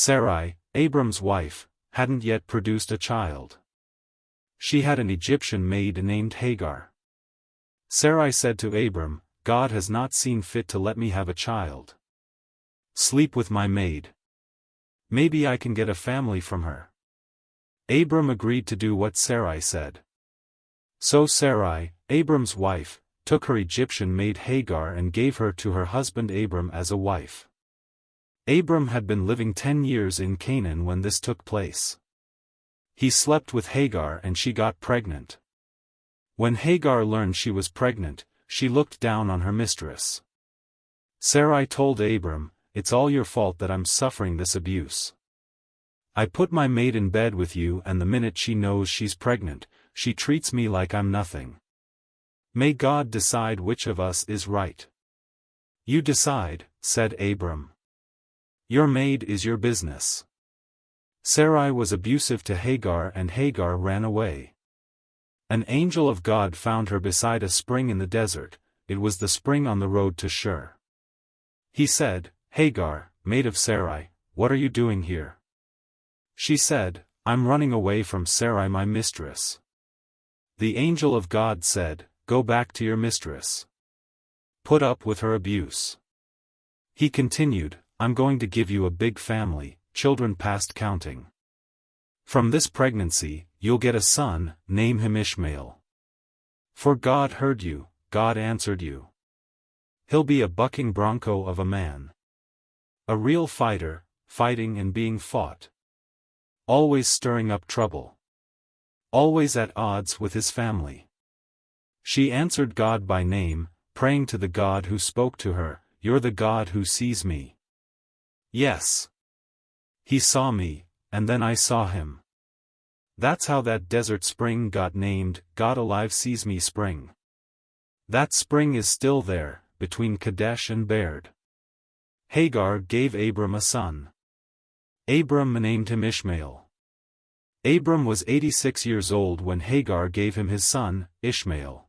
Sarai, Abram's wife, hadn't yet produced a child. She had an Egyptian maid named Hagar. Sarai said to Abram, "God has not seen fit to let me have a child. Sleep with my maid. Maybe I can get a family from her." Abram agreed to do what Sarai said. So Sarai, Abram's wife, took her Egyptian maid Hagar and gave her to her husband Abram as a wife. Abram had been living 10 years in Canaan when this took place. He slept with Hagar and she got pregnant. When Hagar learned she was pregnant, she looked down on her mistress. Sarai told Abram, "It's all your fault that I'm suffering this abuse. I put my maid in bed with you and the minute she knows she's pregnant, she treats me like I'm nothing. May God decide which of us is right." "You decide," said Abram. "Your maid is your business." Sarai was abusive to Hagar and Hagar ran away. An angel of God found her beside a spring in the desert. It was the spring on the road to Shur. He said, "Hagar, maid of Sarai, what are you doing here?" She said, "I'm running away from Sarai my mistress." The angel of God said, "Go back to your mistress. Put up with her abuse." He continued, "I'm going to give you a big family, children past counting. From this pregnancy, you'll get a son, name him Ishmael. For God heard you, God answered you. He'll be a bucking bronco of a man. A real fighter, fighting and being fought. Always stirring up trouble. Always at odds with his family." She answered God by name, praying to the God who spoke to her, "You're the God who sees me." Yes. He saw me, and then I saw him. That's how that desert spring got named, God Alive Sees Me Spring. That spring is still there, between Kadesh and Baird. Hagar gave Abram a son. Abram named him Ishmael. Abram was 86 years old when Hagar gave him his son, Ishmael.